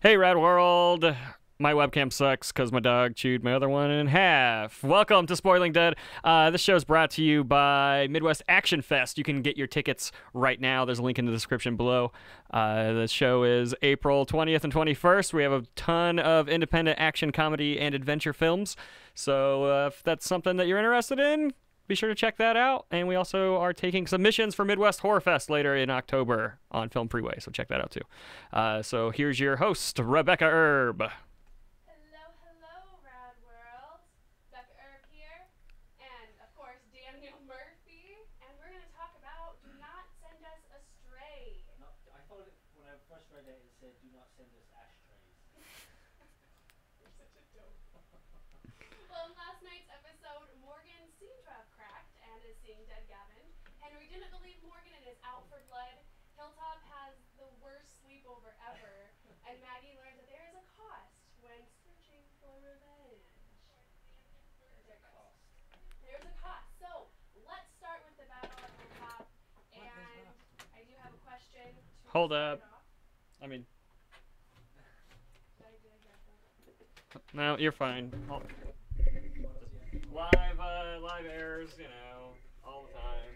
Hey, Rad World! My webcam sucks because my dog chewed my other one in half. Welcome to Spoiling Dead. This show is brought to you by Midwest Action Fest. You can get your tickets right now. There's a link in the description below. The show is April 20th and 21st. We have a ton of independent action, comedy, and adventure films. So if that's something that you're interested in, be sure to check that out. And we also are taking submissions for Midwest Horror Fest later in October on Film Freeway, so check that out too. So here's your host, Rebekah Erb. Hello, Rad World. Rebekah Erb here, and of course Daniel Murphy, and we're going to talk about Do Not Send Us Astray. No, I thought when I first read it, it said Do Not Send Us Ashtrays. You're such a dope. Well, in last night's episode, Morgan seemed to have cracked and is seeing dead Gavin. Henry didn't believe Morgan and is out for blood. Hilltop has the worst sleepover ever, and Maggie learned that there is a cost when searching for revenge. There's a cost. So, let's start with the battle at Hilltop, and I do have a question to Hold start up. off. I mean, Did I get that? no, you're fine. Live airs, you know, all the time.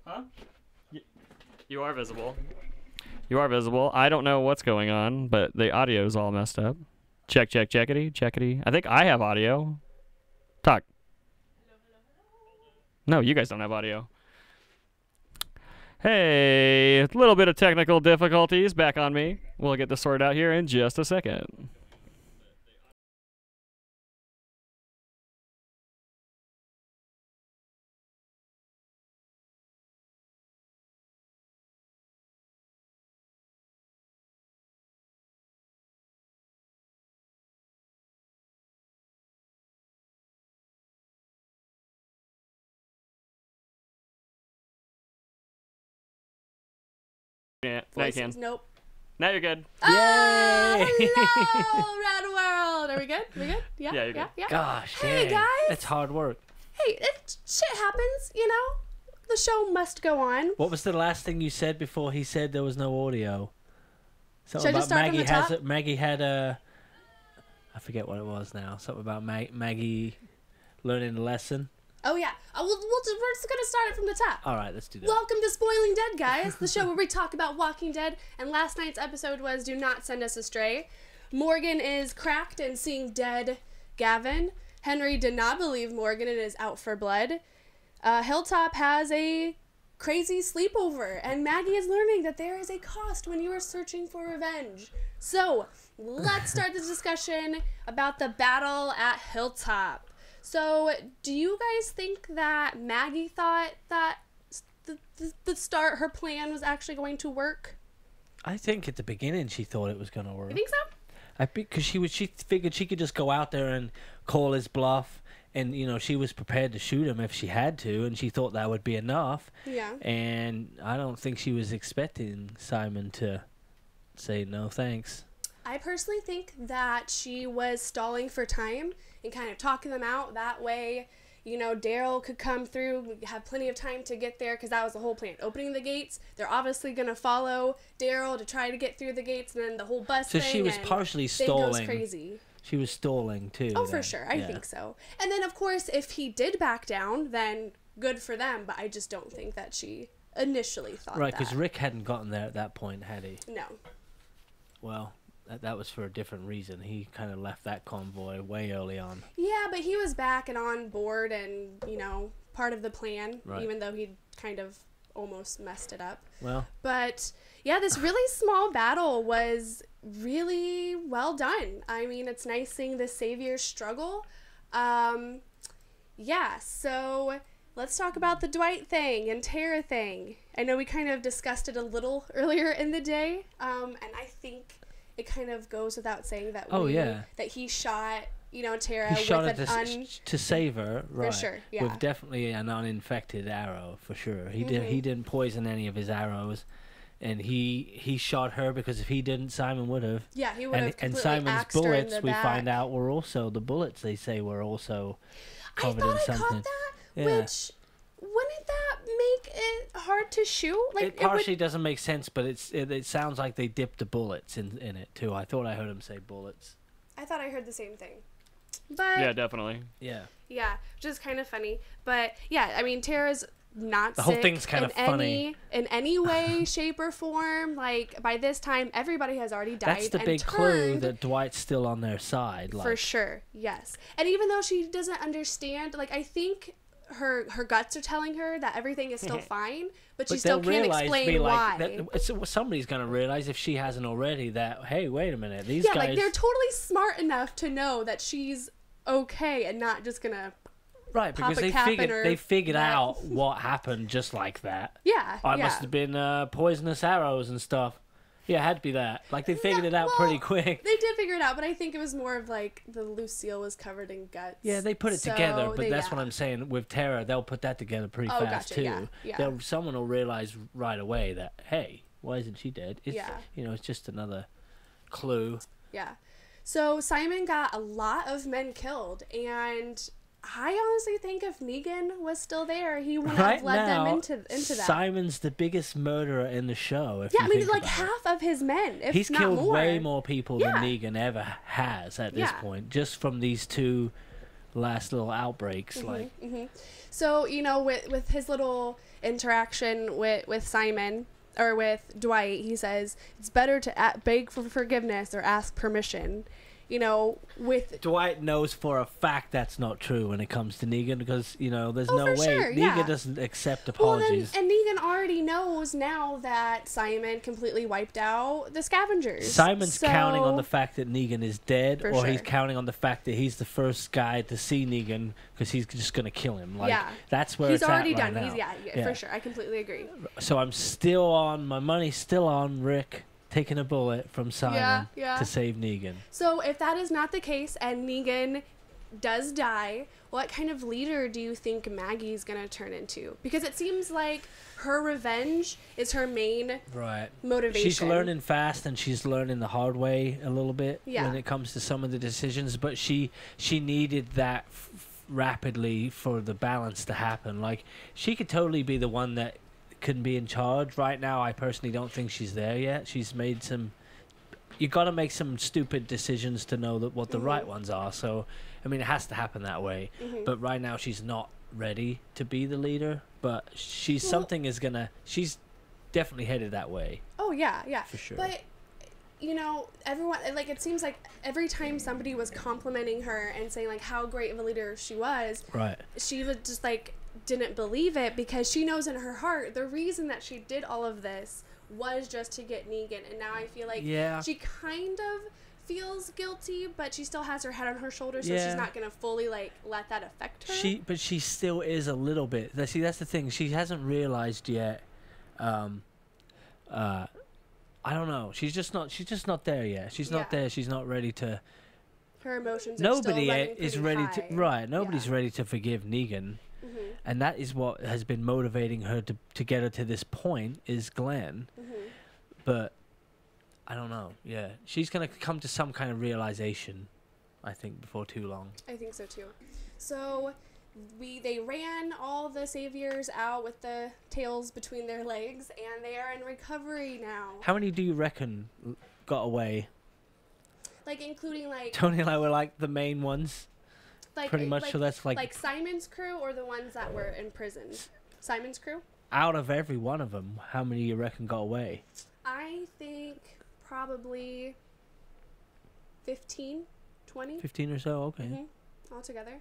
Huh? You are visible. You are visible. I don't know what's going on, but the audio's all messed up. Check, checkity. I think I have audio. Talk. No, you guys don't have audio. Hey, a little bit of technical difficulties back on me. We'll get this sorted out here in just a second. Yeah, now you can. Nope. Now you're good. Hello, Rad World. Are we good? We good? Yeah. Yeah, you're good. Yeah. Gosh, Hey, dang. guys. That's hard work. Hey, shit happens, you know. The show must go on. What was the last thing you said before he said there was no audio? Something Should I just about start from Maggie the has top? Maggie had a. I forget what it was now. Something about Maggie learning a lesson. Oh yeah. We're just gonna start it from the top. All right, let's do that. Welcome to Spoiling Dead, guys, the show where we talk about Walking Dead. And last night's episode was Do Not Send Us Astray. Morgan is cracked and seeing dead Gavin. Henry did not believe Morgan and is out for blood. Hilltop has a crazy sleepover, and Maggie is learning that there is a cost when you are searching for revenge. So, let's start this discussion about the battle at Hilltop. So, do you guys think that Maggie thought that her plan was actually going to work? I think at the beginning she thought it was going to work. You think so? Because she figured she could just go out there and call his bluff, and she was prepared to shoot him if she had to, and she thought that would be enough. Yeah. And I don't think she was expecting Simon to say no thanks. I personally think that she was stalling for time and kind of talking them out. That way, Daryl could come through, we have plenty of time to get there, because that was the whole plan. Opening the gates, they're obviously going to follow Daryl to try to get through the gates, and then the whole bus So thing. she was and partially thing stalling. goes crazy. She was stalling too. Oh, then. for sure. I Yeah. think so. And then, of course, if he did back down, then good for them, but I just don't think that she initially thought Right, that. because Rick hadn't gotten there at that point, had he? No. Well, that was for a different reason. He kind of left that convoy way early on. Yeah, but he was back and on board and, part of the plan, Right. even though he kind of almost messed it up. Well, But, yeah, this really small battle was really well done. I mean, it's nice seeing the Saviors struggle. Yeah, so let's talk about the Dwight thing and Tara thing. I know we kind of discussed it a little earlier in the day, and I think it kind of goes without saying that that he shot, Tara he shot with it to save her, right? For sure, yeah. With definitely an uninfected arrow, for sure. He didn't poison any of his arrows, and he shot her because if he didn't, Simon would have. Yeah, he would have And completely Simon's axed her in bullets, the we back. find out, were also the bullets. They say were also covered in I thought I something. caught that, Yeah. which wouldn't that make it hard to shoot? Like It partially doesn't make sense, but it sounds like they dipped the bullets in it too. I thought I heard him say bullets. I thought I heard the same thing. But Yeah, definitely. Yeah. yeah, which is kind of funny. But yeah, I mean, Tara's not The whole sick thing's kind of funny. in any way, shape, or form. Like, by this time, everybody has already died. That's the and big clue turned. that Dwight's still on their side. For sure, yes. And even though she doesn't understand, like, I think her guts are telling her that everything is still fine, but she still can't explain why. Somebody's going to realize, if she hasn't already, that, hey, wait a minute, these yeah, guys... like, they're totally smart enough to know that she's okay and not just gonna... Right, because they figured out what happened just like that. Yeah, Oh, it must have been poisonous arrows and stuff. Yeah, it had to be that. Like, they figured it out pretty quick. They did figure it out, but I think it was more of like the Lucille was covered in guts. Yeah, they put it together, but that's what I'm saying. With Tara, they'll put that together pretty fast, gotcha, too. Yeah. Someone will realize right away that, hey, why isn't she dead? It's, it's just another clue. Yeah. So Simon got a lot of men killed, and I honestly think if Negan was still there, he wouldn't have led them into that. Simon's the biggest murderer in the show. Yeah, I mean, like half of his men, if he's not killed more. way more people than Negan ever has at this point, just from these two last little outbreaks. So, you know, with his little interaction with Simon, or with Dwight, he says, it's better to beg for forgiveness or ask permission. You know, with... Dwight knows for a fact that's not true when it comes to Negan, because, you know, there's no way. Sure, Negan doesn't accept apologies. Well, and Negan already knows now that Simon completely wiped out the scavengers. Simon's counting on the fact that Negan is dead, or he's sure. counting on the fact that he's the first guy to see Negan, because he's just going to kill him. Like, that's where he's it's already at right done. now. He's for sure. I completely agree. So I'm still on, my money's still on Rick taking a bullet from Simon to save Negan. So if that is not the case and Negan does die, what kind of leader do you think Maggie's going to turn into? Because it seems like her revenge is her main motivation. She's learning fast, and she's learning the hard way a little bit when it comes to some of the decisions, but she needed that rapidly for the balance to happen. Like, she could totally be the one that couldn't be in charge right now. I personally don't think she's there yet. She's made some... You got to make some stupid decisions to know that what the right ones are. So, I mean, it has to happen that way. But right now, she's not ready to be the leader. But she's she's definitely headed that way. Oh, yeah. For sure. But, you know, everyone... Like, it seems like every time somebody was complimenting her and saying, like, how great of a leader she was... She was just, like... didn't believe it, because she knows in her heart the reason that she did all of this was just to get Negan, and now I feel like she kind of feels guilty, but she still has her head on her shoulders, so she's not gonna fully like let that affect her. But she still is a little bit. See, that's the thing. She hasn't realized yet. I don't know. She's just not there yet. She's not there. She's not ready to. Her emotions. Nobody is ready to. Nobody's ready to forgive Negan. And that is what has been motivating her to get her to this point, is Glenn. But I don't know. Yeah, she's going to come to some kind of realization, I think, before too long. I think so too. So they ran all the saviors out with the tails between their legs, and they are in recovery now. How many do you reckon got away? Like, including like... Tony and I were like the main ones. Pretty much, so that's like Simon's crew, or the ones that were in prison? Simon's crew? Out of every one of them, how many you reckon got away? I think probably 15, 20. 15 or so, okay. All together.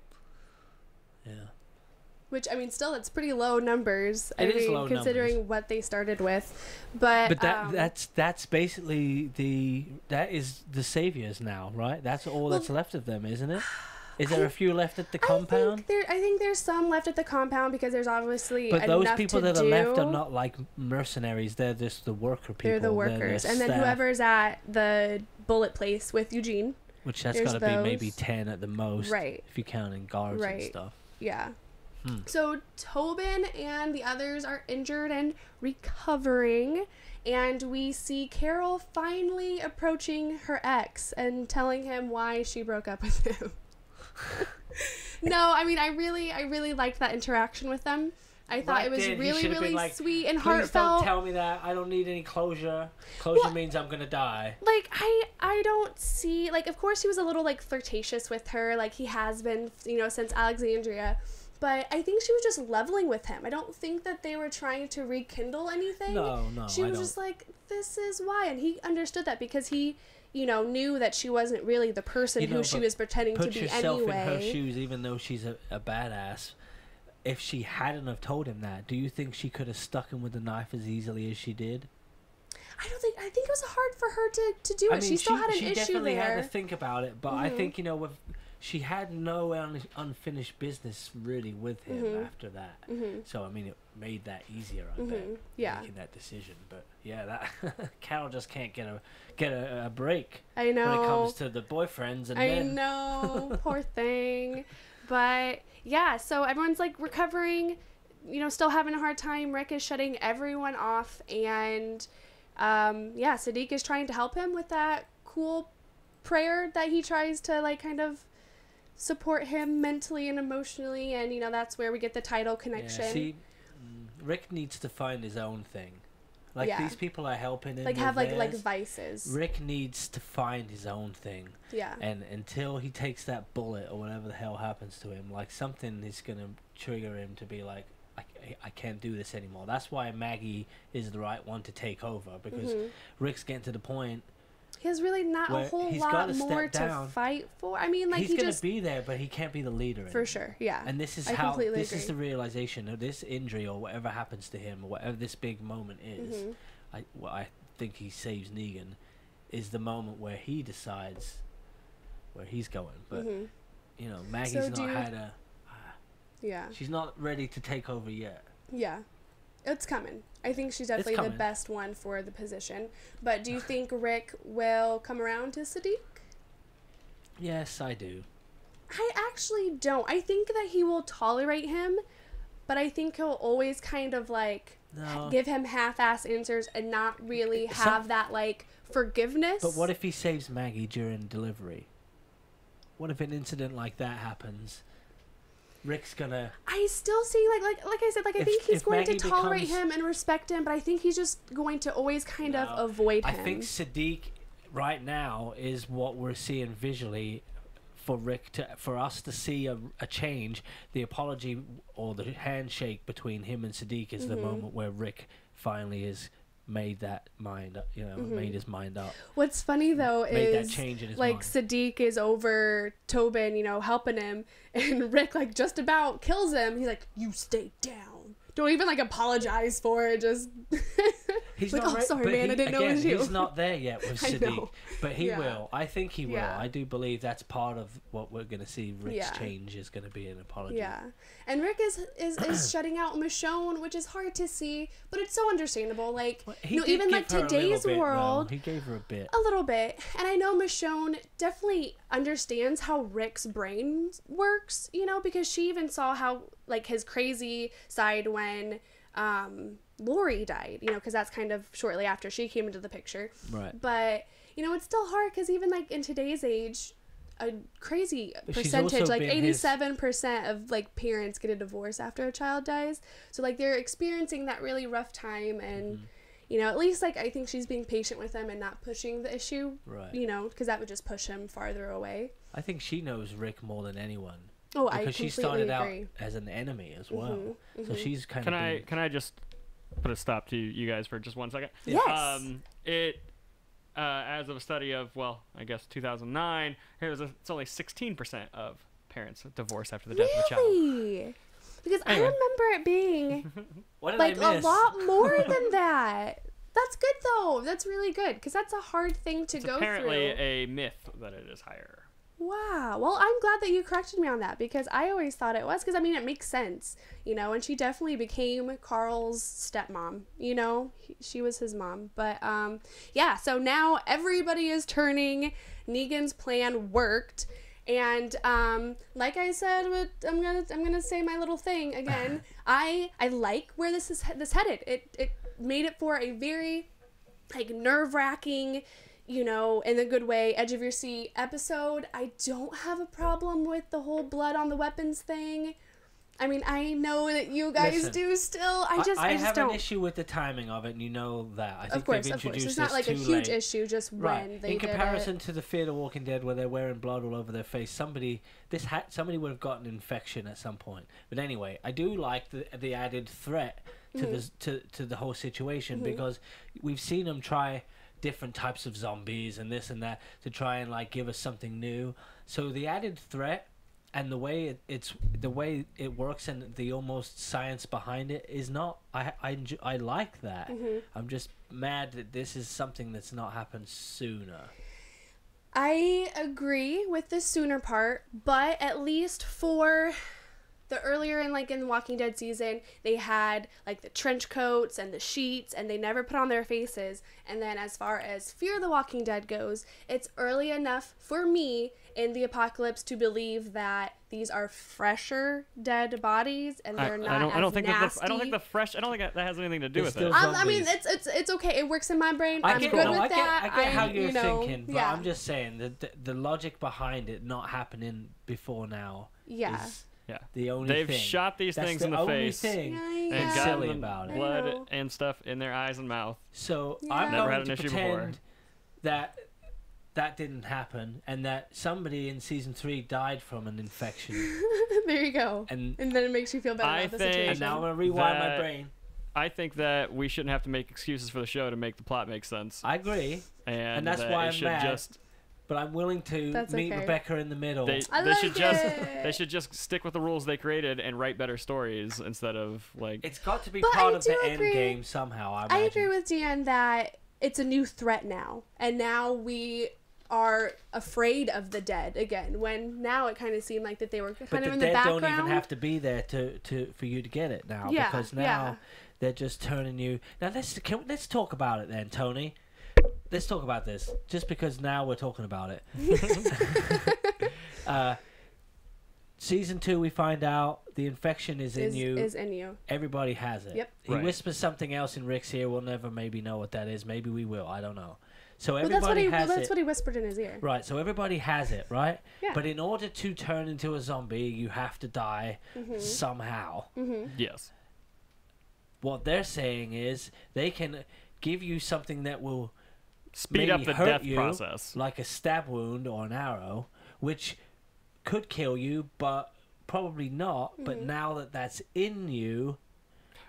Yeah. Which, I mean, still, that's pretty low numbers. It is low considering numbers. What they started with. But that's basically that is the saviors now, right? That's all that's left of them, isn't it? Is there a few left at the compound? I think there's some left at the compound, because there's obviously enough to do. But those people that are left are not not like mercenaries. They're just the worker people. They're the workers. And then whoever's at the bullet place with Eugene. Which that's got to be maybe 10 at the most. Right. If you're counting guards and stuff. Yeah. So Tobin and the others are injured and recovering. And we see Carol finally approaching her ex and telling him why she broke up with him. No, I mean, I really liked that interaction with them. I thought it was really, really like, sweet and please heartfelt. Don't tell me that. I don't need any closure. Closure means I'm gonna die. Like, I don't see, like, of course he was a little, like, flirtatious with her, like he has been, you know, since Alexandria. But I think she was just leveling with him. I don't think that they were trying to rekindle anything. No, She was just like, this is why. And he understood that because he, you know, knew that she wasn't really the person who she was pretending to be anyway. Put yourself in her shoes, even though she's a badass. If she hadn't have told him that, do you think she could have stuck him with the knife as easily as she did? I think it was hard for her to do it. I mean, she still had an issue there. She definitely had to think about it, but I think, you know, she had no unfinished business really with him after that. So, I mean, it made that easier, I bet, making that decision. But, yeah, that Carol just can't get a break. I know. When it comes to the boyfriends and men. I know. Poor thing. But, yeah, so everyone's, like, recovering, you know, still having a hard time. Rick is shutting everyone off. And, Siddiq is trying to help him with that cool prayer that he tries to, like, kind of support him mentally and emotionally. And, you know, that's where we get the title connection. Yeah, see, Rick needs to find his own thing. Like, these people are helping him. Like, have, like vices. Rick needs to find his own thing. Yeah. And until he takes that bullet or whatever the hell happens to him, like, something is going to trigger him to be like, I can't do this anymore. That's why Maggie is the right one to take over, because Rick's getting to the point. He has really not a whole lot more to fight for. I mean, like, he's going to be there, but he can't be the leader. For sure, yeah. And this is is the realization of this injury or whatever happens to him, or whatever this big moment is. I think he saves Negan, is the moment where he decides where he's going. But you know, Maggie's not had a. She's not ready to take over yet. Yeah. It's coming. I think she's definitely the best one for the position. But do you think Rick will come around to Siddiq? Yes, I do. I actually don't. I think that he will tolerate him, but I think he'll always kind of, like, give him half-ass answers and not really have that, like, forgiveness. But what if he saves Maggie during delivery? What if an incident like that happens? Rick's gonna. I still see like I said, like, I think he's going to tolerate him and respect him, but I think he's just going to always kind of avoid him. I think Siddiq right now is what we're seeing visually for Rick for us to see a change. The apology or the handshake between him and Siddiq is the moment where Rick finally is made that mind up, made his mind up. What's funny though is that change in his like mind. Siddiq is over Tobin, helping him, and Rick like just about kills him. He's like, "You stay down. Don't even like apologize for it. Just." He's like, not sorry, man. I didn't know it was you. He's not there yet with Siddiq, but he Yeah. will. I think he will. Yeah. I do believe that's part of what we're going to see. Rick's change is going to be an apology. Yeah, and Rick is shutting out Michonne, which is hard to see, but it's so understandable. Like, even like today's world, he gave her a bit, a little bit, and I know Michonne definitely understands how Rick's brain works. Because she even saw how like his crazy side when Lori died, because that's kind of shortly after she came into the picture. Right. But, it's still hard because even like in today's age, a crazy percentage, like 87% of like parents get a divorce after a child dies. So like they're experiencing that really rough time, and at least like I think she's being patient with him and not pushing the issue. Right. Because that would just push him farther away. I think she knows Rick more than anyone. Oh, because I completely she started agree. out as an enemy as well. So she's kind of. Can I just put a stop to you guys for just 1 second? Yes. As of a study of, I guess 2009, it's only 16% of parents divorce after the death of a child. Really? Because I remember it being like a lot more than that. That's good though. That's really good because that's a hard thing to go through. Apparently a myth that it is higher. Wow. Well, I'm glad that you corrected me on that because I always thought it was because, it makes sense, and she definitely became Carl's stepmom, she was his mom. But, so now everybody is turning. Negan's plan worked. And, like I said, I'm gonna say my little thing again. I like where this headed. It made it for a very, like, nerve-wracking, in a good way, edge of your seat episode. I don't have a problem with the whole blood on the weapons thing. I mean, I know that you guys do still. I just have don't. an issue with the timing of it, and you know that. I think of course, they've introduced it's not like a huge issue. Just when they in did comparison to the Fear the Walking Dead, where they're wearing blood all over their face, somebody would have gotten an infection at some point. But anyway, I do like the added threat to to the whole situation because we've seen them try different types of zombies and this and that to try and like give us something new. So the added threat. And the way it works and the almost science behind it is not. I like that. I'm just mad that this is something that's not happened sooner. I agree with the sooner part, but at least for the earlier in the Walking Dead season, they had like the trench coats and the sheets, and they never put on their faces. And then as far as Fear the Walking Dead goes, it's early enough for me in the apocalypse to believe that these are fresher dead bodies and they're not as nasty. I don't think that has anything to do with it. I mean, it's okay. It works in my brain. I'm good with that. I get how you're thinking, but I'm just saying that the logic behind it not happening before now. Yeah. Yeah, the only they've shot these things in the face and gotten silly about it. Blood and stuff in their eyes and mouth. So I'm going to pretend that didn't happen and that somebody in season 3 died from an infection. There you go. And then it makes you feel better about the situation. And now I'm going to rewind my brain. I think that we shouldn't have to make excuses for the show to make the plot make sense. I agree. And that's why I'm mad. But I'm willing to meet Rebekah in the middle. They should just stick with the rules they created and write better stories instead of like. It's got to be part of the end game somehow. I agree with Deanne that it's a new threat now, and now we are afraid of the dead again. When now it kind of seemed like that they were kind of in the background. But the dead don't even have to be there for you to get it now, because now they're just turning you. Now let's talk about it then, Tony. Let's talk about this, just because now we're talking about it. Season 2, we find out the infection is in you. Is in you. Everybody has it. Yep. He whispers something else in Rick's ear. We'll never maybe know what that is. Maybe we will. I don't know. So everybody has it. That's what he whispered in his ear. Right. So everybody has it, right? Yeah. But in order to turn into a zombie, you have to die somehow. Yes. What they're saying is they can give you something that will speed up the death process, like a stab wound or an arrow, which could kill you, but probably not. But now that's in you,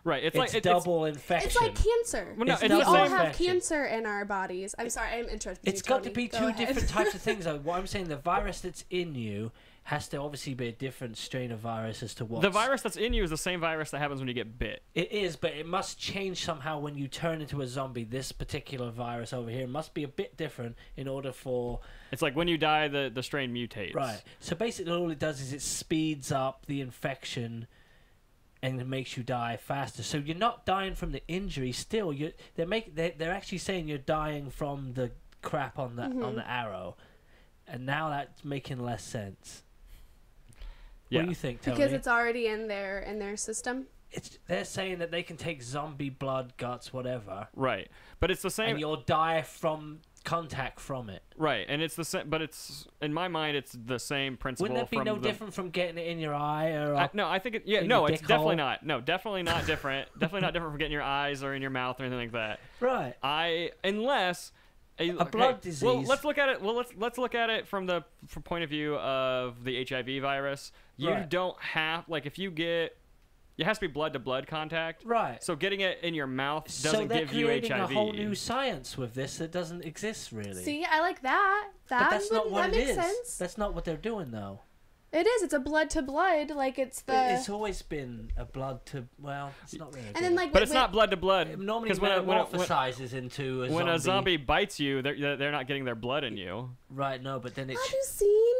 right? It's double infection. It's like cancer. Well, no, we all have cancer in our bodies. I'm sorry, I'm interested. It's got to be two different types of things. What I'm saying, the virus that's in you has to obviously be a different strain of virus as to what. The virus that's in you is the same virus that happens when you get bit. It is, but it must change somehow when you turn into a zombie. This particular virus over here must be a bit different in order for. It's like when you die, the strain mutates. Right. So basically, all it does is it speeds up the infection, and it makes you die faster. So you're not dying from the injury. Still, they're actually saying you're dying from the crap on the arrow, and now that's making less sense. Yeah. What do you think, Tony? Because it's already in their system. They're saying that they can take zombie blood, guts, whatever. Right, but it's the same. And you'll die from contact from it. Right, and it's the same. But it's in my mind, it's the same principle. Wouldn't that be no different from getting it in your eye or? No, I think it. Yeah, no, it's definitely not. No, definitely not different. Definitely not different from getting your eyes or in your mouth or anything like that. Right. Unless. A blood disease. Well, let's look at it. Well, let's look at it from point of view of the HIV virus. You don't have if you get. It has to be blood-to-blood contact. Right. So getting it in your mouth doesn't give you HIV. So they're creating a whole new science with this that doesn't exist, really. See, I like that. But that's not what it is. Sense. That's not what they're doing, though. It is. It's a blood-to-blood. It's always been a blood-to... Well, it's not really. And then, but it's not blood-to-blood. It normally metamorphosizes into a zombie. When a zombie bites you, they're not getting their blood in you. Right, no, but then it's... Have you seen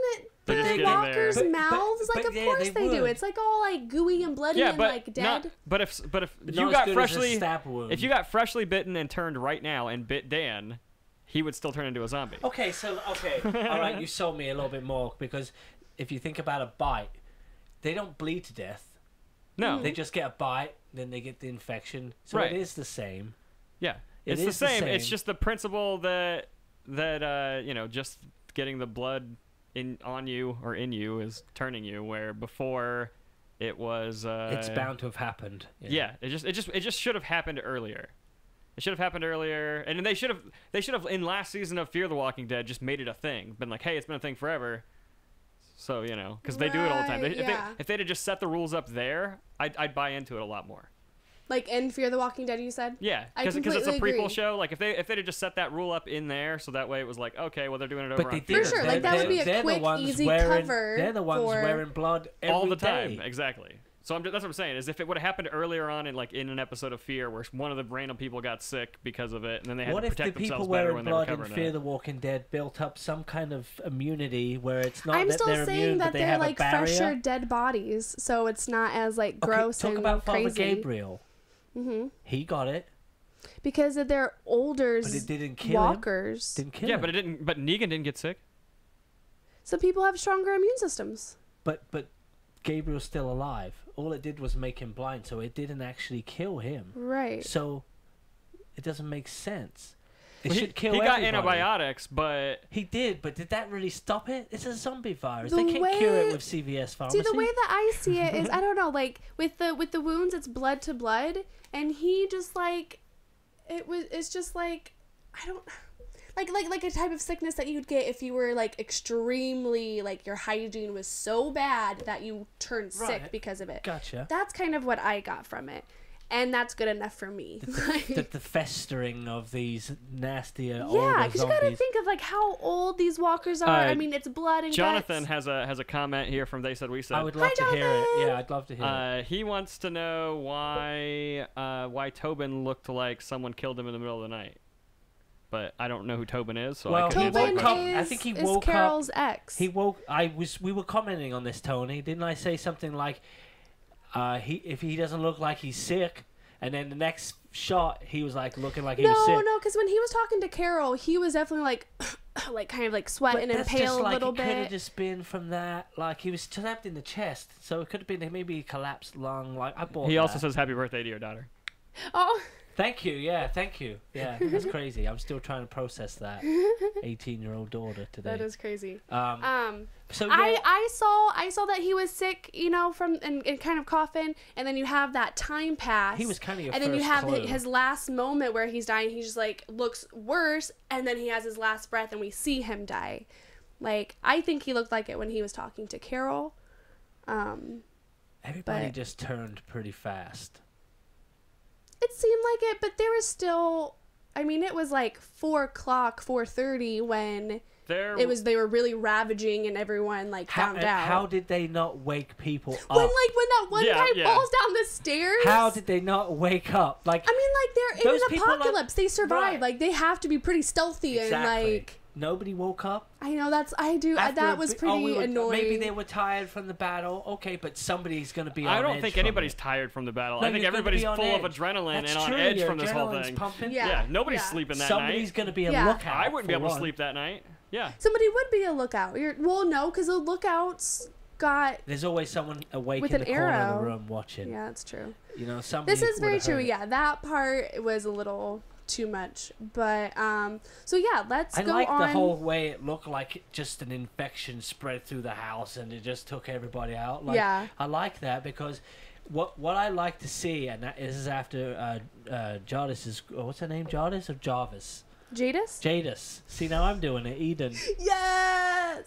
the walkers' mouths? Of course they do. It's all gooey and bloody and dead. But if you got freshly bitten and turned right now and bit Dan, he would still turn into a zombie. Okay, all right, you sold me a little bit more because if you think about a bite, they don't bleed to death. No, they just get a bite, then they get the infection. So it is the same. Yeah, it's the same. It's just the principle that just getting the blood on you or in you is turning you, where before It was. It's bound to have happened. Yeah. It just should have happened earlier. It should have happened earlier, and they should have in last season of Fear the Walking Dead just made it a thing. Been like, hey, it's been a thing forever. So because they do it all the time. If they'd have just set the rules up there, I'd buy into it a lot more. Like in Fear the Walking Dead, you said? Yeah, because it's a prequel show. Like if they'd have just set that rule up in there, so that way it was like, okay, well they're doing it over. But they for sure, like that would be a quick, easy cover. They're the ones wearing blood all the day. time. Exactly. So that's what I'm saying. Is if it would have happened earlier on in an episode of Fear, where one of the random people got sick because of it, and then they had to protect themselves better when they were covering it. What if the people wearing blood in Fear the Walking Dead built up some kind of immunity where it's not that they're immune, but they have a barrier? I'm still saying that they're like fresher dead bodies, so it's not as like gross and crazy. Talk about Father Gabriel. Mm-hmm. He got it because of their older walkers. Didn't kill him. But it didn't. But Negan didn't get sick. Some people have stronger immune systems. But Gabriel's still alive. All it did was make him blind, so it didn't actually kill him. Right. So it doesn't make sense. It well, should kill everybody. He got antibiotics, but he did. But did that really stop it? It's a zombie virus. They can't cure it with CVS pharmacy. See, the way that I see it is, I don't know. Like with the wounds, it's blood to blood, and he just like it's just like I don't. Like a type of sickness that you'd get if you were like extremely like your hygiene was so bad that you turned sick because of it. Gotcha. That's kind of what I got from it, and that's good enough for me. The festering of these nastier yeah, because you gotta think of like how old these walkers are. I mean, it's blood and Jonathan guts. has a comment here from They Said We Said. I would love to hear it. Yeah, I'd love to hear it. He wants to know why Tobin looked like someone killed him in the middle of the night. But I don't know who Tobin is, so I couldn't. I think he woke Carol's ex. He woke. We were commenting on this, Tony. Didn't I say something like, if he doesn't look like he's sick, and then the next shot he was like looking like he was sick. No, because when he was talking to Carol, he was definitely like, like kind of like sweating and pale a little bit. It could have just been from that. Like he was stabbed in the chest, so it could have been maybe he collapsed lung. Like I bought. He also says happy birthday to your daughter. Oh. Thank you. Yeah, thank you. Yeah, that's crazy. I'm still trying to process that 18-year-old daughter today. That is crazy. So yeah. I saw that he was sick, from and kind of coughing, and then you have that time pass. He was kind of your and first then you have clue. his last moment where he's dying. He just like looks worse, and then he has his last breath, and we see him die. Like I think he looked like it when he was talking to Carol. Everybody just turned pretty fast. It seemed like it, but there was still. I mean, it was like 4:30 when they were really ravaging and everyone like found out. How did they not wake people up? When that one guy falls down the stairs. How did they not wake up? Like I mean, like they're in an apocalypse. They survived. Right. Like they have to be pretty stealthy and like. Nobody woke up. I know that was pretty annoying. Maybe they were tired from the battle. Okay, but somebody's going to be on edge. I don't think anybody's tired from the battle. I think everybody's full of adrenaline and on edge from this whole thing. Pumping. Yeah, nobody's sleeping that night. Somebody's going to be a lookout. I wouldn't be able to sleep that night. Yeah. Somebody would be a lookout. No, because the lookouts got. There's always somemeone awake in the corner of the room watching. Yeah, that's true. Somebody. This is very true. Yeah, that part was a little too much, but so yeah, let's go on. I like the whole way it looked like just an infection spread through the house and it just took everybody out. Like, I like that because what I like to see, and this is after Jadis what's her name, Jadis or Jarvis? Jadis. See, now I'm doing it. Eden. Yes.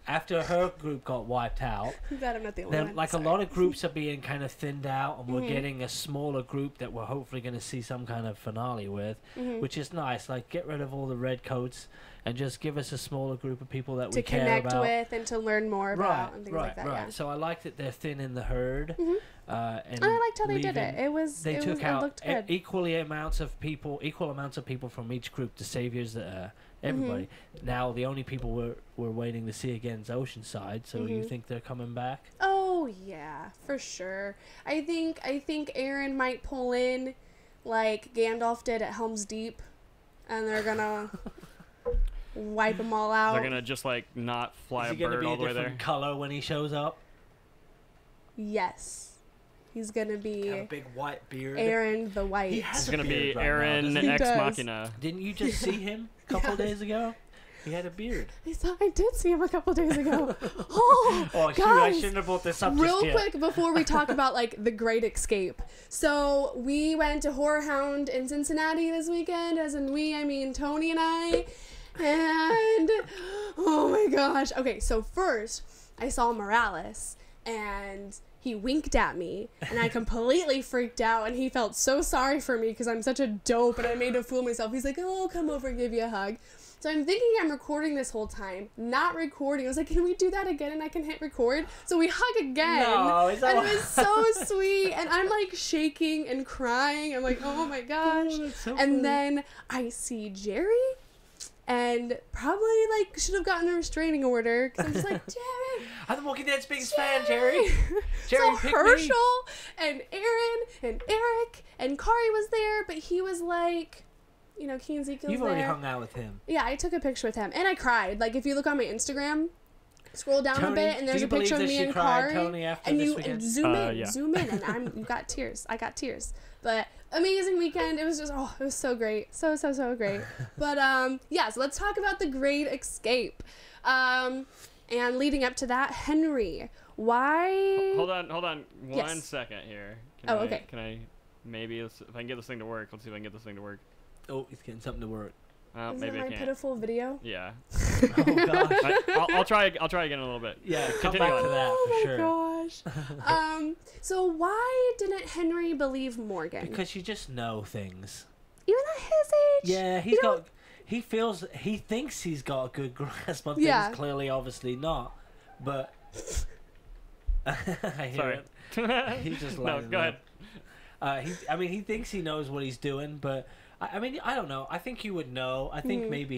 After her group got wiped out, that I'm not the only one. Like a lot of groups are being kind of thinned out, and we're getting a smaller group that we're hopefully going to see some kind of finale with, which is nice. Like, get rid of all the red coats and just give us a smaller group of people that we care about. To connect with and to learn more about and things like that. Right. So I like that they're thinning the herd. And I liked how they did it. It looked good. Equal amounts of people from each group, the saviors that everybody. Now the only people we're waiting to see again is Oceanside. So you think they're coming back? Oh yeah, for sure. I think Aaron might pull in like Gandalf did at Helm's Deep, and they're gonna wipe them all out. They're gonna just like not fly a bird all the way there. Is he gonna be a different color when he shows up? Yes. He's gonna be have a big white beard. Aaron the White. He's gonna be Aaron Ex Machina. Didn't you just see him a couple days ago? He had a beard. I did see him a couple days ago. Oh, shoot, guys, I shouldn't have brought this up real just yet. quick before we talk about like the Great Escape. So we went to Horror Hound in Cincinnati this weekend, as in we, I mean Tony and I, and oh my gosh. Okay, so first I saw Morales, and he winked at me, and I completely freaked out, and he felt so sorry for me because I'm such a dope, and I made a fool of myself. He's like, oh, come over and give you a hug. So I'm thinking I'm recording this whole time, not recording. I was like, can we do that again, and I can hit record? So we hug again, No, and it was so sweet, and I'm like shaking and crying. I'm like, oh my gosh. Oh, that's so and funny. then I see Jerry, and probably like should have gotten a restraining order because I'm just like, Jerry. I'm the Walking Dead's biggest fan, Jerry. Jerry, So pick Herschel me. and Aaron and Eric and Kari was there, but he was like, you know, Key and Ezekiel's You've already there. hung out with him. Yeah, I took a picture with him, and I cried. Like, if you look on my Instagram, scroll down a bit, and there's a picture of me and Kari, Tony, after and this you weekend? zoom in, Yeah. zoom in, and you got tears. I got tears. But amazing weekend. It was just, it was so great, so great. But yeah. So let's talk about the Great Escape. And leading up to that, Henry, why? Hold on one Yes. second here. Okay. Can I maybe if I can get this thing to work? Let's see if I can get this thing to work. Oh, he's getting something to work. Is Maybe that I my can't. pitiful video? Yeah. Oh gosh. I'll try again in a little bit. Yeah, come Continue back on. to that Oh for my sure. gosh. So why didn't Henry believe Morgan? Because you just know things. Even at his age? Yeah, You don't- he thinks he's got a good grasp on Yeah. things, clearly obviously not. But I hear Sorry. it. He's just No, lining go up. ahead. He thinks he knows what he's doing, but I mean, I don't know. I think you would know. I think maybe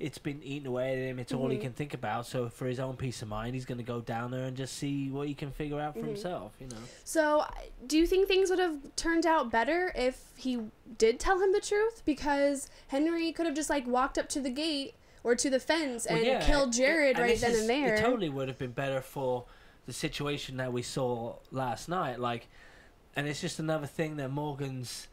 it's been eaten away at him. It's all he can think about. So for his own peace of mind, he's going to go down there and just see what he can figure out for himself, you know. So, do you think things would have turned out better if he did tell him the truth? Because Henry could have just like walked up to the gate or to the fence and killed Jared right then and there. It totally would have been better for the situation that we saw last night. Like, and it's just another thing that Morgan's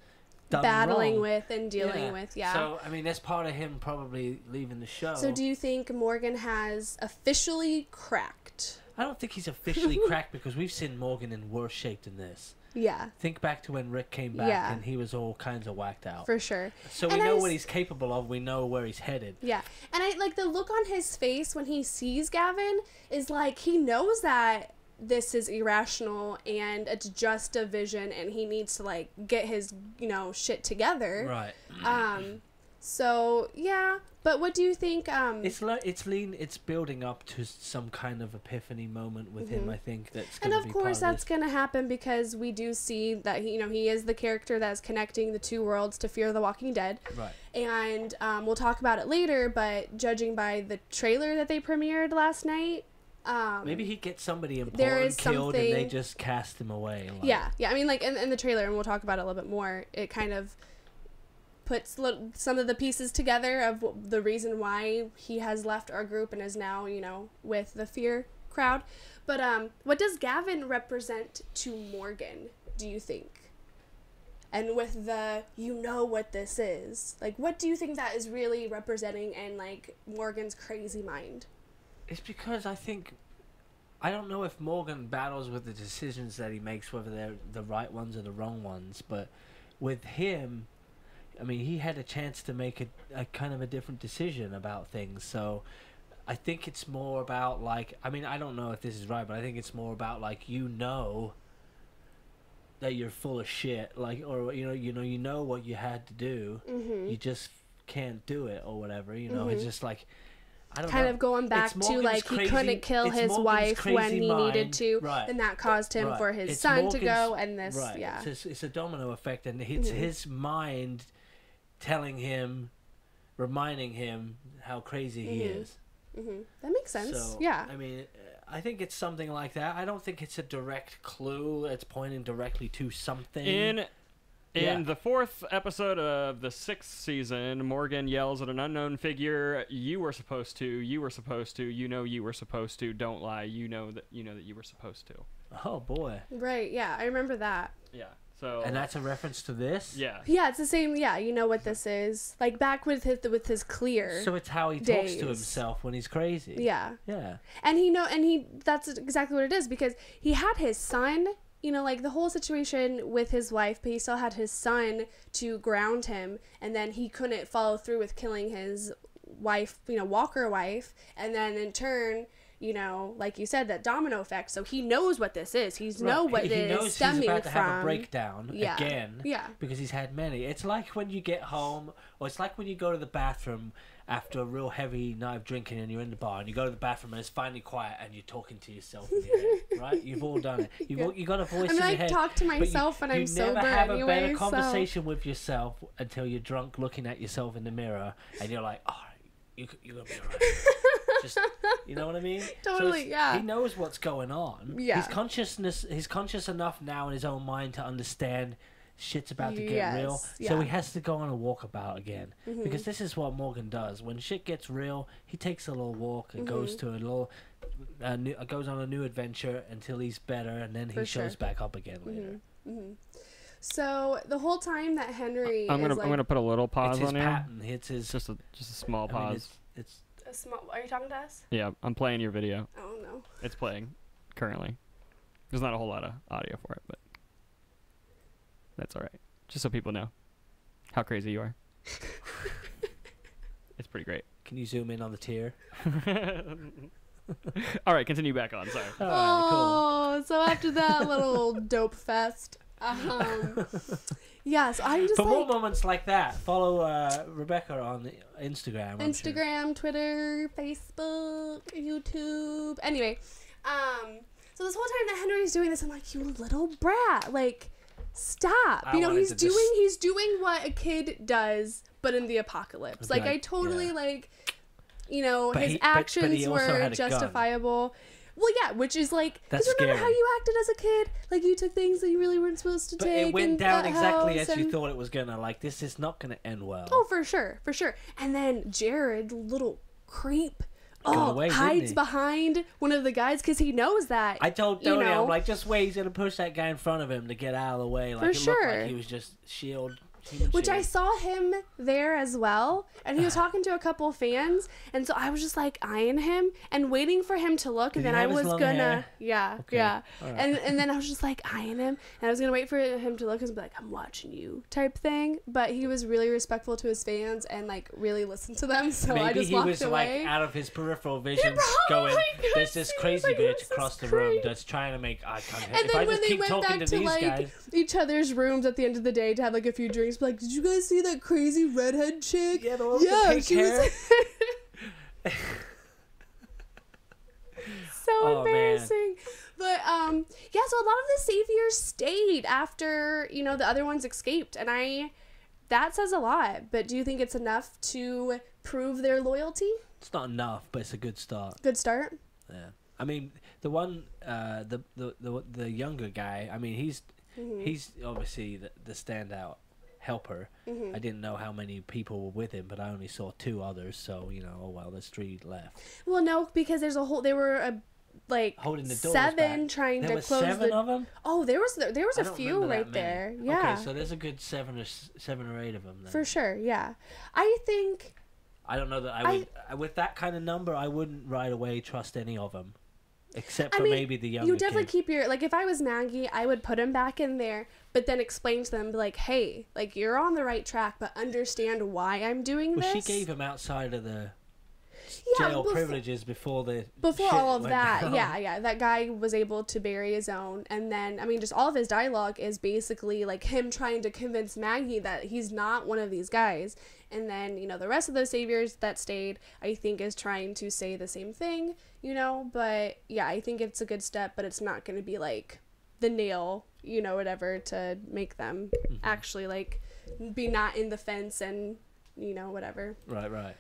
done battling wrong. with and dealing with. Yeah. So I mean, that's part of him probably leaving the show. So do you think Morgan has officially cracked? I don't think he's officially cracked because we've seen Morgan in worse shape than this. Yeah, Think back to when Rick came back Yeah. and he was all kinds of whacked out. for sure. So we And know what he's capable of. We know where he's headed. Yeah, and I like the look on his face when he sees Gavin is like he knows that this is irrational and it's just a vision and he needs to like get his shit together. Right. So yeah, but what do you think? It's building up to some kind of epiphany moment with him. I think that's And gonna of be course part that's going to happen because we do see that he is the character that's connecting the two worlds to Fear the Walking Dead. Right. And we'll talk about it later, but judging by the trailer that they premiered last night, Maybe he gets somebody there important is killed and they something- just cast him away. Like, yeah, I mean, like in the trailer, and we'll talk about it a little bit more, it kind of puts some of the pieces together of the reason why he has left our group and is now, with the Fear crowd. But what does Gavin represent to Morgan, do you think? And with the, what this is. Like, what do you think that is really representing in, like, Morgan's crazy mind? It's because I don't know if Morgan battles with the decisions that he makes, whether they're the right ones or the wrong ones, but with him, I mean, he had a chance to make a kind of a different decision about things. So I think it's more about, like, I mean, I don't know if this is right, but I think it's more about, like, that you're full of shit, like, or you know what you had to do, you just can't do it or whatever. It's just like, I don't know. Kind of going back It's to, Morgan's like, he couldn't kill it's his Morgan's wife when crazy he needed mind. to, Right. and that caused him Right. for his It's son to Morgan's- go, and this, right. yeah. It's a domino effect, and it's his mind telling him, reminding him how crazy he is. That makes sense. So, yeah. I mean, I think it's something like that. I don't think it's a direct clue. It's pointing directly to something. In the 4th episode of the 6th season, Morgan yells at an unknown figure, "You were supposed to, you were supposed to, you were supposed to, don't lie, you know that you were supposed to." Oh boy. Right, yeah, I remember that. Yeah. So. And that's a reference to this. Yeah. Yeah, it's the same. Yeah, you know what this is. Like back with his clear. So it's how he days. talks to himself when he's crazy. Yeah. Yeah. And that's exactly what it is, because he had his son, you know, like the whole situation with his wife, but he still had his son to ground him, and then he couldn't follow through with killing his wife, you know, Walker wife, and then in turn, you know, like you said, that domino effect. So he knows what this is. He knows what it is stemming he's about to from. have a breakdown again. Yeah. Because he's had many. It's like when you get home, or it's like when you go to the bathroom after a real heavy night of drinking and you're in the bar and you go to the bathroom and it's finally quiet and you're talking to yourself in your head, right? You've all done it. You got a voice in your head. I talk to myself when I'm sober anyway. You never have a better conversation with yourself until you're drunk, looking at yourself in the mirror, and you're like, oh, you're gonna be alright. Just, you know what I mean? Totally, yeah. He knows what's going on. Yeah. He's conscious enough now in his own mind to understand shit's about to get real. Yeah. So he has to go on a walkabout again. Mm-hmm. Because this is what Morgan does. When shit gets real, he takes a little walk and goes to a little goes on a new adventure until he's better, and then he shows back up again later. Mm-hmm. So the whole time that Henry I'm gonna put a little pause it's on his here. patent. It's his just a small pause. I mean, it's a small. Are you talking to us? Yeah, I'm playing your video. Oh no. It's playing currently. There's not a whole lot of audio for it, but that's all right. Just so people know how crazy you are. It's pretty great. Can you zoom in on the tear? All right, continue back on. Sorry. All right, cool. So after that little dope fest, yeah, so I'm just for more moments like that, follow Rebekah on Instagram. Instagram, Twitter, Facebook, YouTube. Anyway, so this whole time that Henry's doing this, I'm like, you little brat, like, stop. You know, he's doing what a kid does, but in the apocalypse. Like, I totally like, you know, his actions were justifiable. Well, yeah, which is like, because remember how you acted as a kid? Like, you took things that you really weren't supposed to take. But it went down exactly as you thought it was gonna. Like, this is not gonna end well. Oh, for sure. And then Jared, little creep, away, hides behind one of the guys because he knows that. I told Tony, I'm like, just wait, he's gonna push that guy in front of him to get out of the way. Like, it looked like he was just shield. Which I saw him there as well, and he was talking to a couple fans, and so I was just like eyeing him and waiting for him to look, and then I was gonna right. and then I was just like eyeing him, and I was gonna wait for him to look and be like, I'm watching you type thing, but he was really respectful to his fans and like really listened to them, so I just walked away. Maybe he was like out of his peripheral vision going, there's this crazy bitch across the room that's trying to make eye contact. And then when they went back to like each other's rooms at the end of the day to have like a few drinks, like, did you guys see that crazy redhead chick? Yeah, the one with the pink hair. So embarrassing. Man. But yeah, so a lot of the saviors stayed after, you know, the other ones escaped, and that says a lot. But do you think it's enough to prove their loyalty? It's not enough, but it's a good start. Good start? Yeah. I mean, the one the younger guy, I mean, he's obviously the standout helper. I didn't know how many people were with him, but I only saw 2 others, so, you know, oh well, there's 3 left. Well, no, because there's a whole, they were like holding the 7 back. Trying there to close 7 of them? Oh, there was a few right there. Yeah. Okay, so there's a good 7 or 8 of them then. For sure, yeah. I think I don't know that I would with that kind of number, I wouldn't right away trust any of them. Except for maybe the younger You definitely kid. keep your, like, if I was Maggie, I would put him back in there, but then explain to them, like, hey, like, you're on the right track, but understand why I'm doing this. Well, she gave him outside of the jail privileges before all of that. Down. Yeah, that guy was able to bury his own, and then, I mean, just all of his dialogue is basically, like, him trying to convince Maggie that he's not one of these guys. And then, you know, the rest of those saviors that stayed, I think, is trying to say the same thing, you know, but yeah, I think it's a good step, but it's not going to be like the nail, you know, whatever, to make them actually like be not in the fence and, you know, whatever. Right.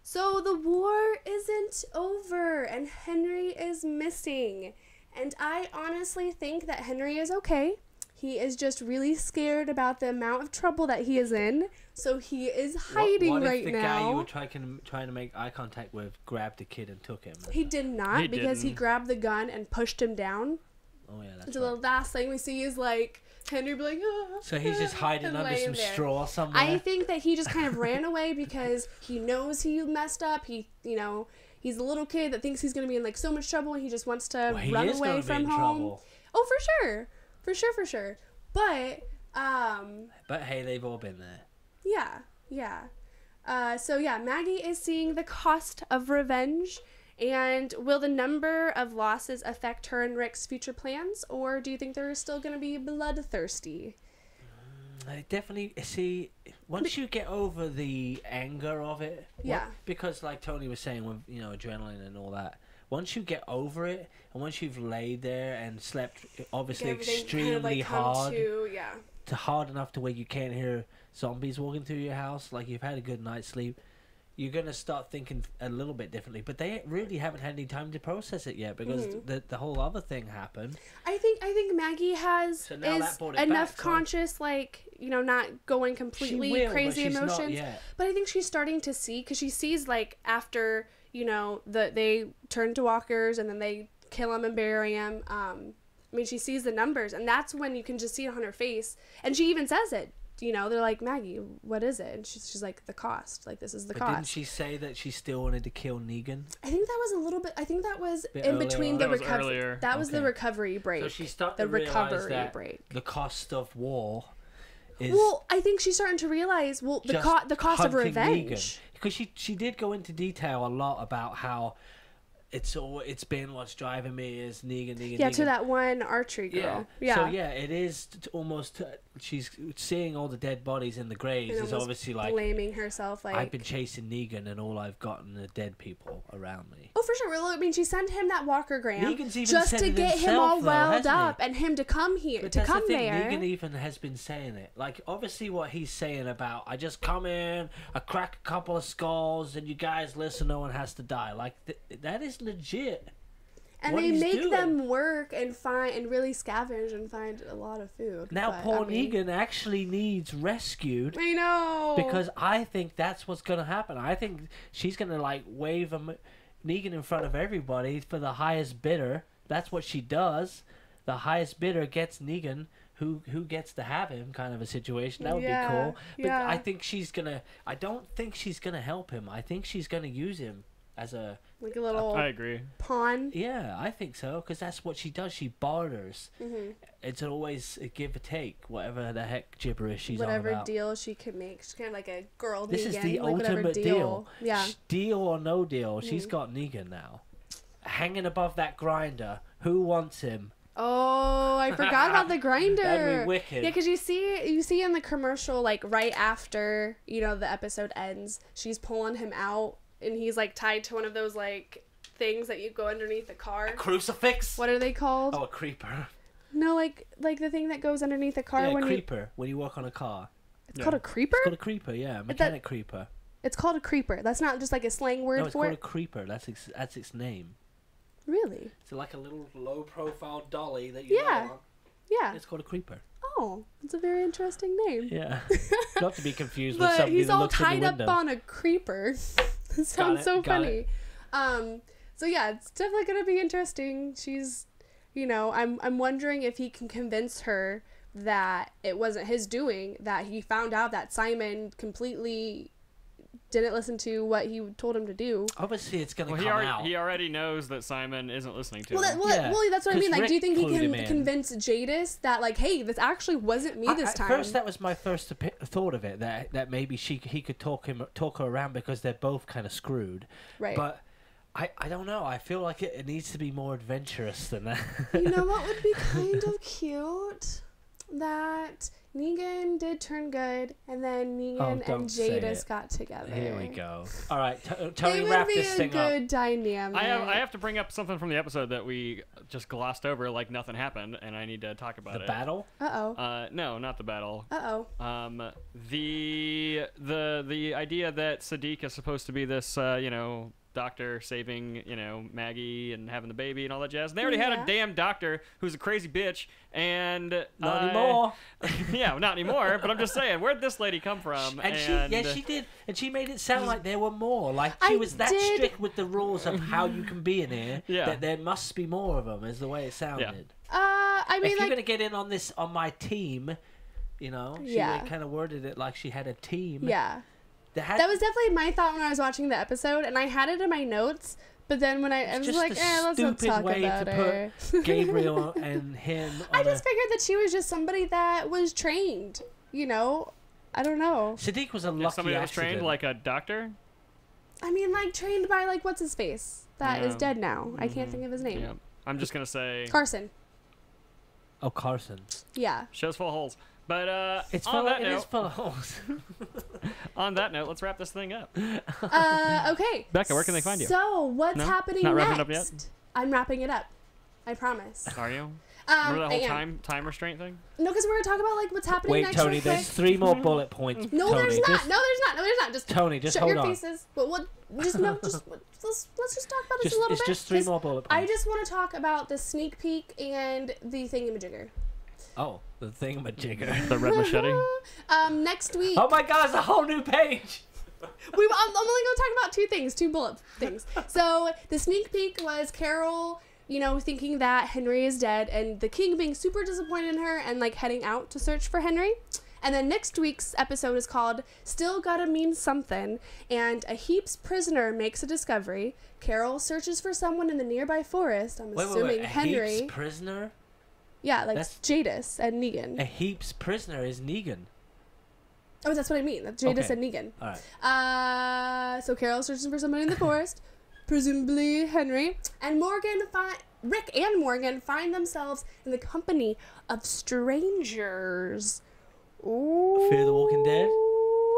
So the war isn't over and Henry is missing, and I honestly think that Henry is okay. He is just really scared about the amount of trouble that he is in, so he is hiding right now. What if the guy you were trying to make eye contact with grabbed the kid and took him? He did not, because he grabbed the gun and pushed him down. Oh, yeah, that's It's the last thing we see is, like, Henry being like, oh, so he's just hiding under some straw somewhere? I think that he just kind of ran away because he knows he messed up. He, he's a little kid that thinks he's going to be in, like, so much trouble, and he just wants to run away from home. Trouble. Oh, for sure. For sure. But hey, they've all been there. Yeah. So Maggie is seeing the cost of revenge. And will the number of losses affect her and Rick's future plans, or do you think they're still going to be bloodthirsty? I definitely see. Once you get over the anger of it, because like Tony was saying, with adrenaline and all that. Once you get over it, and once you've laid there and slept, obviously extremely hard, to hard enough to where you can't hear zombies walking through your house, like you've had a good night's sleep. You're going to start thinking a little bit differently. But they really haven't had any time to process it yet because the whole other thing happened. I think Maggie is enough conscious, like, not going completely crazy emotions. But I think she's starting to see, because she sees, like, after, they turn to walkers and then they kill him and bury him. She sees the numbers, and that's when you can just see it on her face. And she even says it. They're like, Maggie, what is it? And she's like, the cost. Like, this is the cost. Didn't she say that she still wanted to kill Negan? I think that was a little bit. I think that was in between the recovery. That was the recovery break. So she's starting to realize that the cost of war is. Well, I think she's starting to realize the cost of revenge. Negan. Because she did go into detail a lot about how. It's been what's driving me is Negan. Yeah, to that one archery girl. Yeah. So it is almost. She's seeing all the dead bodies in the graves. Is obviously like blaming herself. Like, I've been chasing Negan, and all I've gotten are dead people around me. Oh, for sure. Well, she sent him that walkergram Negan's even just to get him all riled up and him to come here, but to come there. Negan even has been saying it. Like, obviously, what he's saying about I just come in, I crack a couple of skulls, and you guys listen. No one has to die. Like that is legit. And they make them work and really scavenge and find a lot of food. Now poor Negan actually needs rescued. I know. Because I think that's what's going to happen. I think she's going to like wave Negan in front of everybody for the highest bidder. That's what she does. The highest bidder gets Negan. Who gets to have him, kind of a situation. That would be cool. But I think I don't think she's going to help him. I think she's going to use him as a little I agree. pawn. Yeah, I think so, because that's what she does. She barters. It's always a give or take, whatever the heck gibberish she's on about. Whatever deal she can make. She's kind of like a girl. This is the ultimate deal. Yeah. Deal or no deal. She's got Negan now. Hanging above that grinder. Who wants him? Oh, I forgot about the grinder. That'd be wicked. Yeah, because you see in the commercial, like right after the episode ends, she's pulling him out. And he's, like, tied to one of those, like, things that you go underneath the car. A crucifix? What are they called? Oh, a creeper. No, like the thing that goes underneath the car. Yeah, a creeper. When you work on a car. It's called a creeper? It's called a creeper, yeah. Mechanic creeper. It's called a creeper. That's not just, like, a slang word for it? No, it's called a creeper. That's its name. Really? It's like a little low-profile dolly that you lay on. Yeah. It's called a creeper. Oh, it's a very interesting name. Yeah. Not to be confused with somebody that looks in the window. But he's all tied up on a creeper. That sounds so funny. So yeah, it's definitely gonna be interesting. She's, I'm wondering if he can convince her that it wasn't his doing, that he found out that Simon completely didn't listen to what he told him to do. Obviously, it's going to come out. He already knows that Simon isn't listening to him. Well, that's what I mean. Like, do you think he can convince Jadis that, like, hey, this actually wasn't me this time? At first, that was my first thought of it, that maybe he could talk her around because they're both kind of screwed. Right. But I don't know. I feel like it needs to be more adventurous than that. You know what would be kind of cute? That Negan did turn good, and then Negan and Jadis got together. Here we go. All right, Tony, wrap this thing up. It would be a good dynamic. I have to bring up something from the episode that we just glossed over like nothing happened, and I need to talk about it. The battle? Uh-oh. No, not the battle. Uh-oh. The idea that Sadiq is supposed to be this, doctor saving, Maggie and having the baby and all that jazz. And they already had a damn doctor who's a crazy bitch, and not anymore. Yeah, not anymore. But I'm just saying, where'd this lady come from? She did, and she made it sound like there were more. Like she was that strict with the rules of how you can be in here that there must be more of them. Is the way it sounded. I mean, if you're gonna get in on this on my team, you know, she kind of worded it like she had a team. Yeah. That was definitely my thought when I was watching the episode, and I had it in my notes. But then when I was like, let's not talk about her. Gabriel and him. I just figured that she was just somebody that was trained. You know, I don't know. Sadiq was a lucky somebody that was accident. trained like a doctor. I mean, like trained by like what's his face that is dead now. I can't think of his name. Yeah. I'm just gonna say Carson. Oh, Carson. Yeah. Show's full of holes. But it is full of holes. On that note, let's wrap this thing up. Okay. Becca, where can they find you? So what's happening Not next? wrapping it up yet? I'm wrapping it up. I promise. Are you? Remember that whole time restraint thing? No, because we're gonna talk about like what's happening Wait, next. Tony, there's 3 more bullet points. No, Tony, there's not. No, there's not. Just Tony, just shut hold your on. faces. But let's just talk about this a little It's bit. just 3 more bullet points. I just want to talk about the sneak peek and the thingamajigger. Oh, the thingamajigger. The red machete? Next week. Oh my God, it's a whole new page. I'm only going to talk about 2 things, 2 bullet things. So the sneak peek was Carol, you know, thinking that Henry is dead, and the king being super disappointed in her and like heading out to search for Henry. And then next week's episode is called Still Gotta Mean Something, and a Heaps prisoner makes a discovery. Carol searches for someone in the nearby forest. I'm assuming wait. Henry. A Heaps prisoner? Yeah, like That's- Jadis and Negan. A Heaps prisoner is Negan. Oh, that's what I mean. That's Jadis Okay. and Negan. All right. So Carol searches for someone in the forest, presumably Henry, and Rick and Morgan find themselves in the company of strangers. Ooh, Fear the Walking Dead?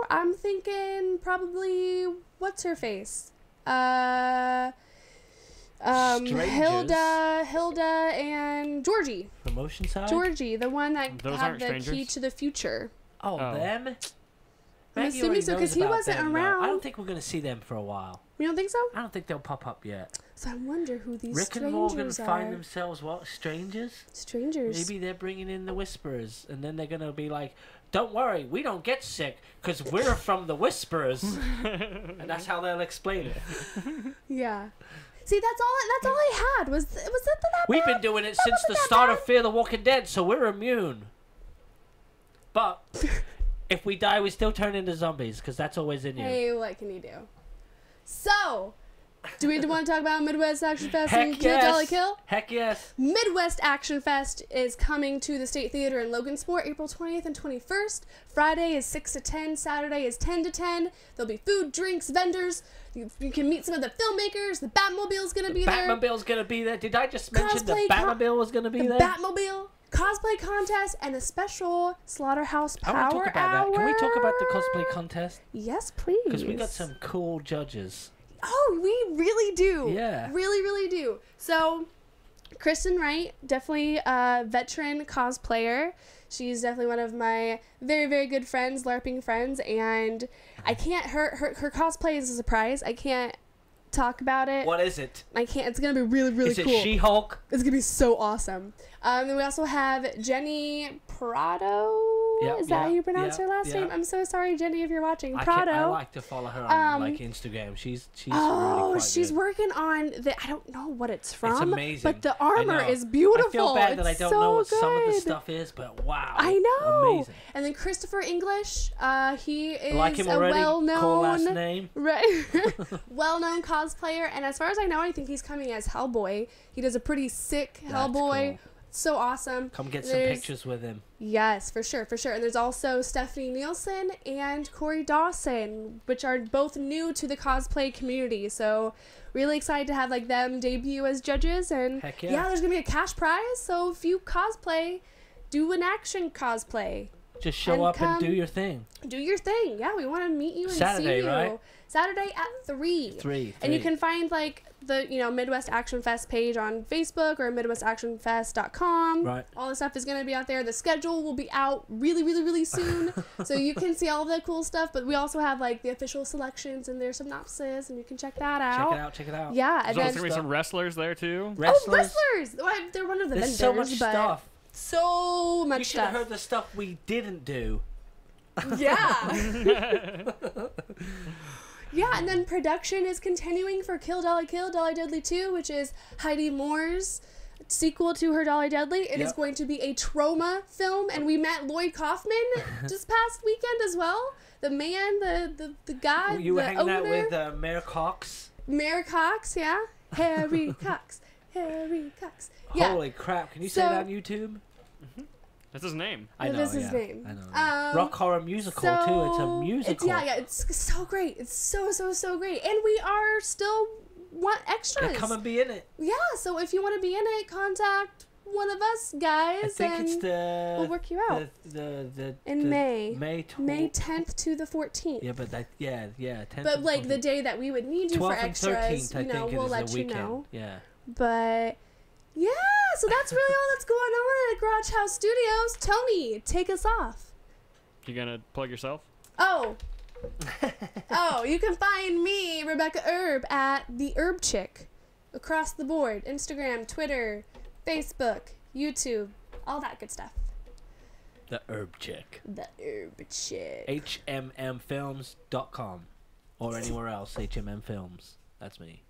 I'm thinking probably what's her face? Strangers? Hilda and Georgie. Promotion side? Georgie, the one that Those had aren't the strangers? key to the future. Oh, them? I'm Maggie assuming already so, knows 'cause he about wasn't them, though. around. I don't think we're going to see them for a while. You don't think so? I don't think they'll pop up yet. So I wonder who these Rick and strangers Morgan are. find themselves, what, strangers? Strangers. Maybe they're bringing in the Whisperers, and then they're going to be like, don't worry, we don't get sick, because we're from the Whisperers. And that's how they'll explain it. Yeah. See, that's all I had. Was it that We've bad? been doing it That since wasn't the that start bad. of Fear the Walking Dead, so we're immune. But if we die, we still turn into zombies, because that's always in you. Hey, what can you do? So, do we want to talk about Midwest Action Fest and Heck Kill yes. Dolly Kill? Heck yes. Midwest Action Fest is coming to the State Theater in Logansport April 20th and 21st. Friday is 6 to 10. Saturday is 10 to 10. There'll be food, drinks, vendors. You can meet some of the filmmakers. The Batmobile's going to be there. Batmobile's going to be there. Did I just mention the Cosplay Batmobile was going to be The there? Batmobile, cosplay contest, and a special Slaughterhouse I want to Power talk about Hour. that. Can we talk about the cosplay contest? Yes, please. Because we got some cool judges. Oh, we really do. Yeah. Really, really do. So, Kristen Wright, definitely a veteran cosplayer. She's definitely one of my very, very good friends, LARPing friends, and I can't, her cosplay is a surprise. I can't talk about it. What is it? I can't, it's going to be really, really Is it cool. She-Hulk? It's going to be so awesome. Then we also have Jenny Prado. Yep, Is that how yeah, you pronounce yeah, her last yeah. name? I'm so sorry, Jenny, if you're watching. I Prado. like to follow her on like Instagram. She's really quite She's good. working on the. I don't know what it's from. It's amazing. But the I armor know. is beautiful. I feel bad that I It's don't so know what some of the good. stuff is, but wow. I know. Amazing. And then Christopher English. He is Like him a already? well-known, Cool last name. right, well-known cosplayer. And as far as I know, I think he's coming as Hellboy. He does a pretty sick That's Hellboy. cool. So awesome. Come get some There's- pictures with him. Yes, for sure, for sure. And there's also Stephanie Nielsen and Corey Dawson, which are both new to the cosplay community. So really excited to have like them debut as judges. And Heck yeah. there's gonna be a cash prize. So if you cosplay, do an action cosplay. Just show And up and do come- your thing. Do your thing. Yeah, we want to meet you and Saturday, see you. right? Saturday at 3. 3. And you can find like the Midwest Action Fest page on Facebook or MidwestActionFest.com. Right. All the stuff is going to be out there. The schedule will be out really, really, really soon. So you can see all the cool stuff. But we also have like the official selections and their synopsis, and you can check that out. Check it out. Yeah, and There's then also going to be some wrestlers there, too. wrestlers! Well, they're one of the There's vendors, so much but stuff. so much You should have stuff. heard the stuff we didn't do. Yeah. Yeah, and then production is continuing for Kill Dolly Kill, Dolly Deadly 2, which is Heidi Moore's sequel to Her Dolly Deadly. It is going to be a trauma film, and we met Lloyd Kaufman just past weekend as well. The man, the guy, you were the hanging owner. out with Mayor Cox. Mayor Cox, yeah. Harry Cox. Harry Cox. Yeah. Holy crap! Can you say that on YouTube? That's his name. I know. That is his name. I know. Rock Horror Musical too. It's a musical. It's so great. It's so great, and we are still extras. Yeah, come and be in it. Yeah. So if you want to be in it, contact one of us guys. I think and it's we'll work you out. In May 10th to the 14th. Yeah, but 10th. But like the day that we would need you for extras, 13th, you know, we'll let you know. Yeah. But yeah, so that's really all that's going on at Garage House Studios. Tony, take us off. You gonna plug yourself? Oh, you can find me, Rebekah Erb, at the Herb Chick, across the board: Instagram, Twitter, Facebook, YouTube, all that good stuff. The Herb Chick. The Herb Chick. HMMFilms.com or anywhere else. HMM Films. That's me.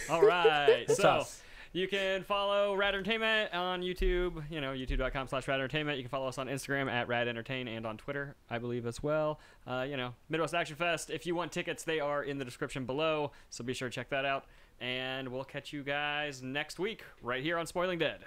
All right. That's so us. you can follow Rad Entertainment on YouTube, youtube.com/Rad Entertainment. You can follow us on Instagram at Rad Entertain and on Twitter, I believe, as well. Midwest Action Fest. If you want tickets, they are in the description below, so be sure to check that out. And we'll catch you guys next week right here on Spoiling Dead.